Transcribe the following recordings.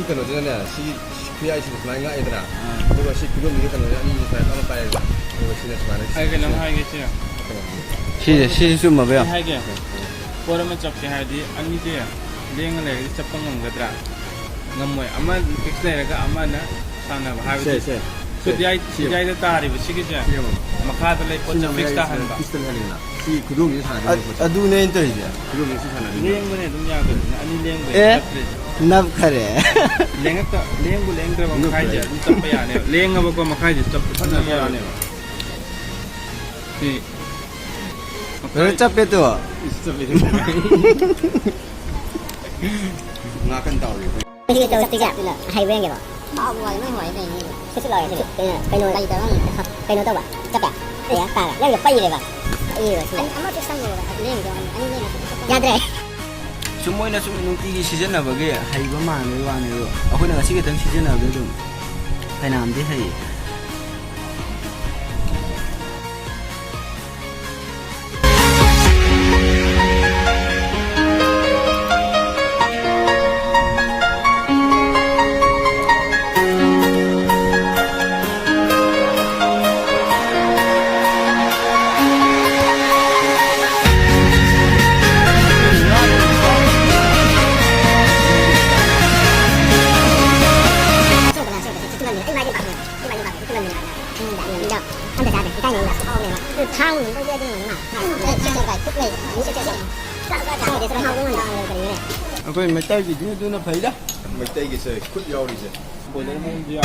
그노잖아. 시 PIC 나이가 애들아. 그거 시 그거 미게 그노 아니 잘 따라 봐야 돼. 그거 신의 많은. 하게 남 하게 치. 시좀 뭐야? 하게. 보라면 잡게 하디 아니지. 랭을 잡던 건 거더라. ngamoi ama fixeraga amana sana habi so dai ta ri bisi ge makha da lai pot fix ta han ba pistol halina si kudum ni sana adu ne to ija kudum ni sana leng mane dum ya ga ani leng ba nab khare leng ta leng bu leng dra ba khai ja ni tap ya ne leng ba ko makhai ji tap ta ya ne si 왜 잡게 또 ngakan tau ri cái chỗ sắp tới giờ hay quen kìa bỏ ngoài mới hỏi này cái lời cái nồi đây đó cái nồi tao bảo chấp cả để ta lấy được bay rồi bà anh mất cái xong rồi lên rồi anh lên là đây sumoy na nunti season na bagi hay ba man ni wa ni ako na kasi kitang season na bagi dum hay nam di hay thang mình có dễ chứ mà chơi cái chút này mình sẽ chơi cái để sao không nó cái này ako may tay gì chứ nó thấy đó mấy tay cái sợi kút dao đi chứ bo le hong dia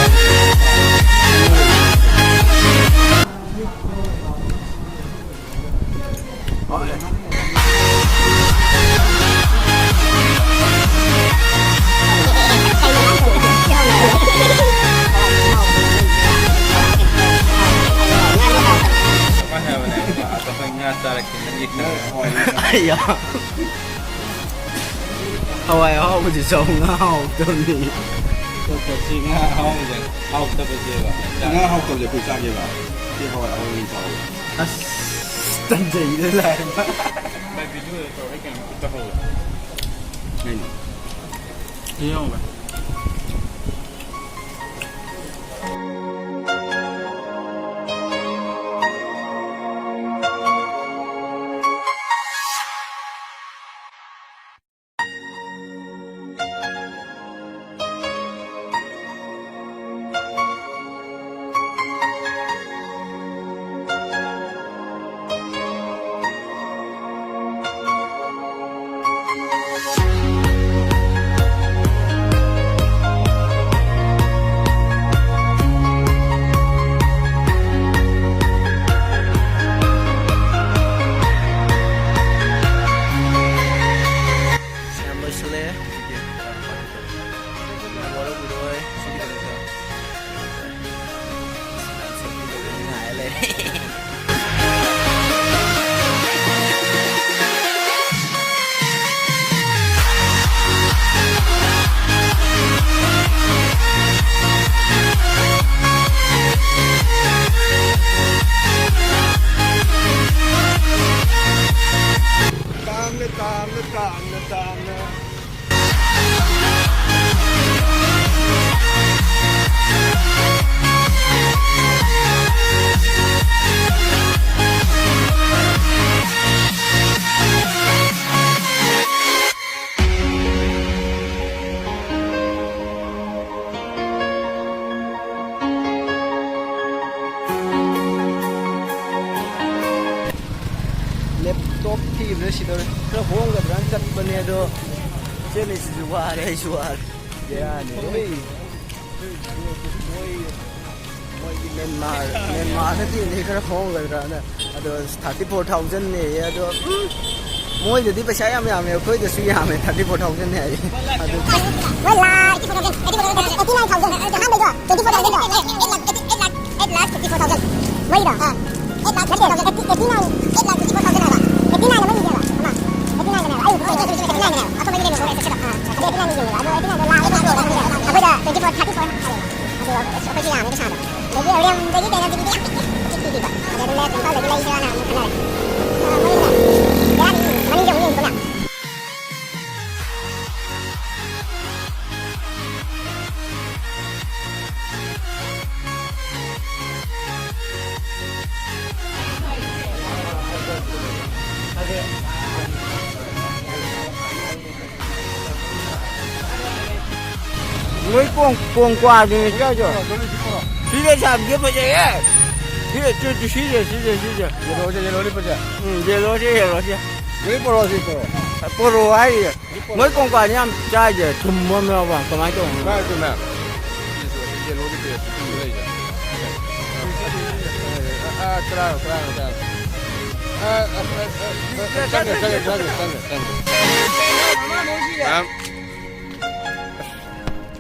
Iya. Hawaii ho ko ji song ngao to ni. ko ko si nga hong je hong ta ba je ba nga học tập để phụ trang gì vào thì hỏi ông đi cháu As tan ji de la. ba bi du to ai kan ta ho này ni hong ba Laptop team na si Dor. Kaya hong ga brand kat ba niya do. Siya ni si Juwar ay Juwar. Yan eh. Moy Myanmar na din ni kaya hong ga brand. Ado 34,000 ne ado. Moy jadi paisa yam yam ne khoi de su yam 34,000 ne ai. Ado wala 89,000 han bây giờ 24,000 rồi 8 lakh 54,000 mấy đó 8 lakh 54,000 8 lakh 54,000 là 89 là mấy nhiêu là mà 89 là ai cũng phải 89 là à tôi mấy nhiêu rồi sẽ chết à 89 là nhiều rồi 89 là bây giờ 24 34 rồi phải làm cái sao đó bây giờ em cái này là cái gì vậy giờ lên chúng ta lấy lấy ra nào cái này mấy cái này mình dùng cái nào mới cuồng qua thì mình chơi rồi xí để làm cái bây giờ ấy xí để chơi xí để giờ lo chứ Ini poro sih poro. poro ai mới cuồng qua nhá chơi giờ thùm mua mèo vào có máy không Nah itu nah. Ini lo gitu ya. Terang.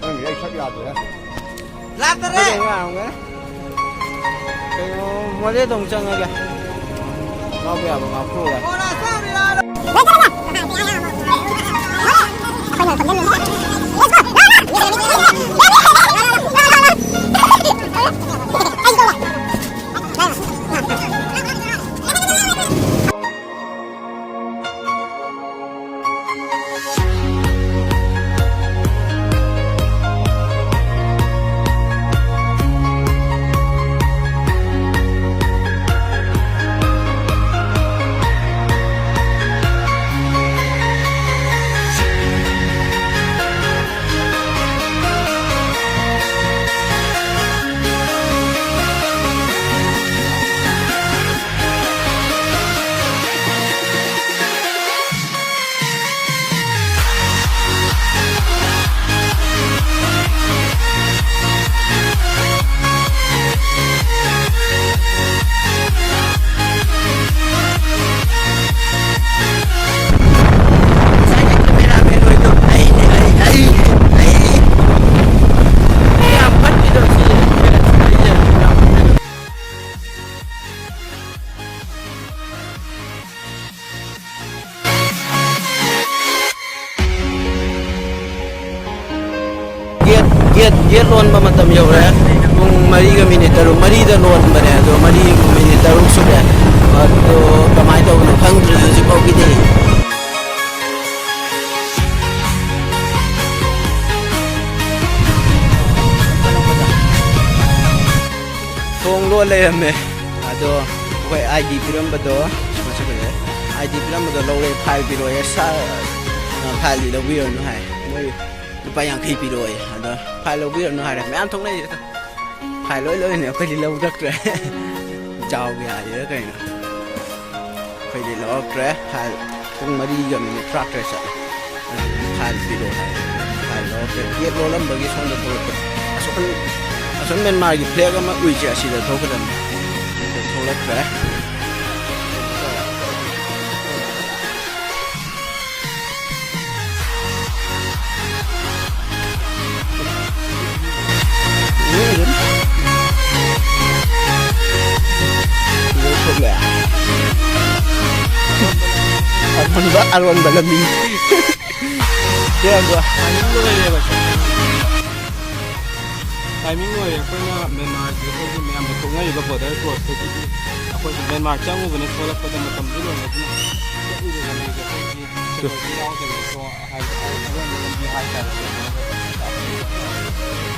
Ini sắp ra rồi. lát tới đấy mua cái đồng chân này kìa ngọc bèo và ngọc khô này Giết luôn mà tầm nhiều đấy cùng Maria minute rồi Maria đã luôn mà này rồi Maria minute rồi suốt đấy rồi cái máy đâu nó phăng rồi chỉ có cái gì không luôn lên mày rồi cái ID film bắt đầu masuk cái ID film bắt đầu lâu lên file video ya sa file gì đâu video nó hay lupa yang khi video ada file lâu video nó hay là mấy anh thông này file lối này có đi lâu rất rồi chào cái gì đó cái này phải đi lâu rồi file cũng mà đi gần mình track rồi sao file video này file lâu rồi biết lâu lắm bởi vì xong được thôi asal men mari player kan ui je sih dah tahu kan tolak dah Arwan balami. Dia gua. Timing rồi akhirnya Myanmar juga tu memang betulnya juga border cross jadi aku Myanmar canggu benar sekolah pada macam dulu nanti itu dengan juga seperti yang kita so high lebih high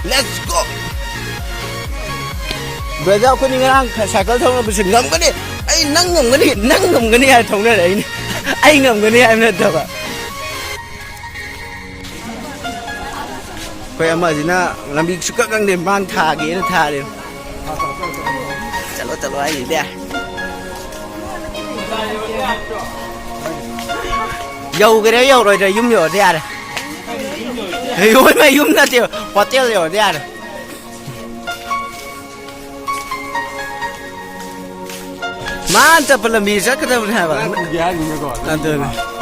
Let's go. Brother aku ni ngang cycle thong nó bị ngầm cái đi. Ai nang ngầm cái đi ai thong này đấy. Ai ngầm cái đi em nói thật à. Kaya ama zina lambi suka kang dem ban tha ge na tha dem chalo ai đi dầu cái đấy dầu rồi rồi yum rồi ra rồi ôi mày yum na tiêu hotel rồi ra rồi mantap lambi suka ketemu apa Dia ni juga. nanti